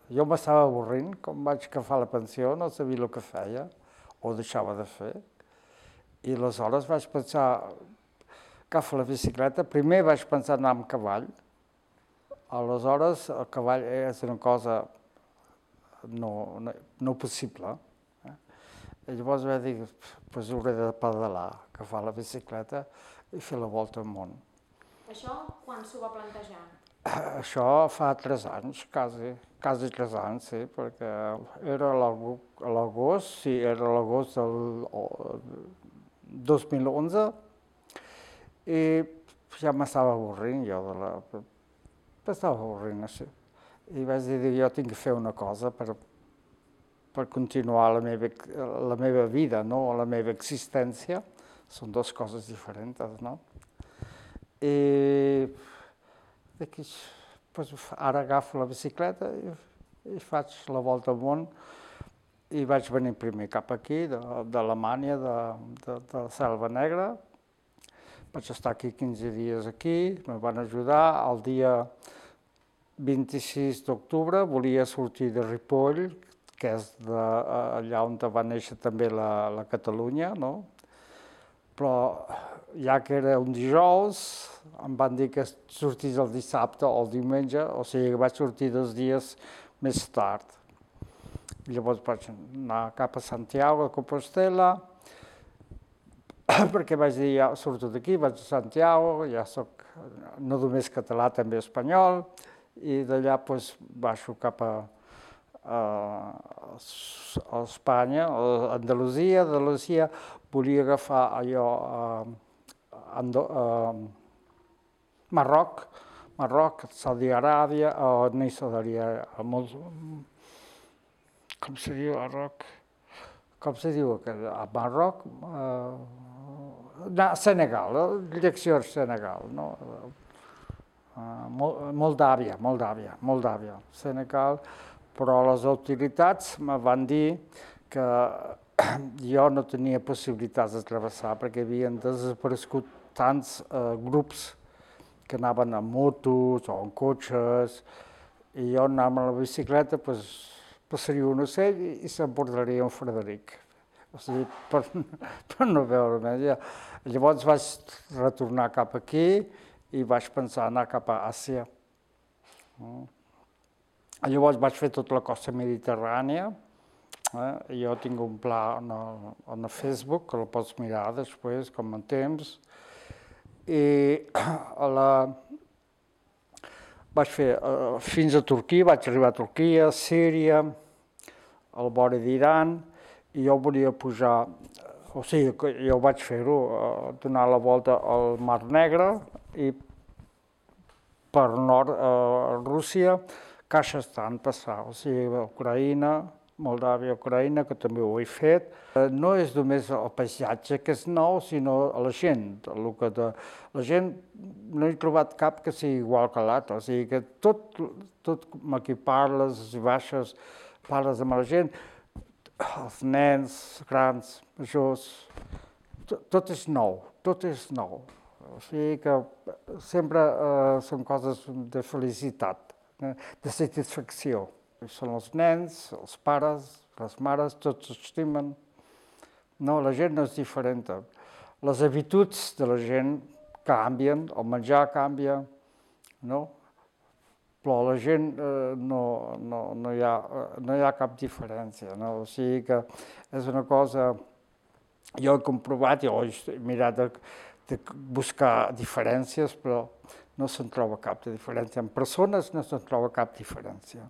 Jo m'estava avorrint, com vaig agafar la pensió, no sabia el que feia, o deixava de fer. I aleshores vaig pensar, agafo la bicicleta, primer vaig pensar anar amb cavall, aleshores el cavall és una cosa no possible. I llavors vaig dir, doncs hauré de pedalar, agafar la bicicleta i fer la volta al món. Això quan s'ho va plantejar? Això fa 3 anys, quasi 3 anys, sí, perquè era a l'agost, sí, era l'agost del 2011, i ja m'estava avorrint jo m'estava avorrint així. I vaig dir, jo tinc que fer una cosa per continuar la meva vida, no? La meva existència. Són dues coses diferents, no? I ara agafo la bicicleta i faig la volta al món i vaig venir primer cap aquí, d'Alemanya, de la Selva Negra. Vaig estar aquí 15 dies aquí, me van ajudar. El dia 26 d'octubre volia sortir de Ripoll, que és allà on va néixer també la Catalunya, no? Però ja que era un dijous, em van dir que sortís el dissabte o el diumenge, o sigui que vaig sortir 2 dies més tard. Llavors vaig anar cap a Santiago de Compostela, perquè vaig dir, ja surto d'aquí, vaig a Santiago, ja soc no només català, també espanyol, i d'allà baixo cap a Espanya, a Andalusia. Volia agafar allò Marroc, Saudi Aràbia, no Saudi Aràbia, com se diu Marroc? Com se diu a Marroc? Senegal, direcció Senegal, no? Moldàvia, Senegal, però les autoritats me van dir que jo no tenia possibilitats de travessar perquè havien desaparegut tants grups que anaven amb motos o amb cotxes, i jo anava amb la bicicleta, passaria un ocell i s'emportaria un Frederic. O sigui, per no veure més. Llavors vaig retornar cap aquí i vaig pensar anar cap a Àsia. Llavors vaig fer tota la costa mediterrània. Jo tinc un pla en Facebook, que el pots mirar després, com en temps. I vaig fer fins a Turquia, vaig arribar a Turquia, Síria, al vora d'Iran, i jo volia pujar, o sigui, jo vaig fer-ho, donar la volta al Mar Negre i per nord a Rússia, Kazakhstan passar, o sigui, Ucraïna, Moldàvia, Ucraïna, que també ho he fet. No és només el paisatge que és nou, sinó la gent. La gent no he trobat cap que sigui igual que l'altre, o sigui que tot amb qui parles, si baixes, parles amb la gent, els nens, grans, majors, tot és nou, tot és nou. O sigui que sempre són coses de felicitat, de satisfacció. Són els nens, els pares, les mares, tots s'estimen. No, la gent no és diferent. Les habituds de la gent canvien, el menjar canvia, no? Però la gent no hi ha cap diferència, no? O sigui que és una cosa... Jo he comprovat, jo he mirat de buscar diferències, però no se'n troba cap de diferència. En persones no se'n troba cap diferència.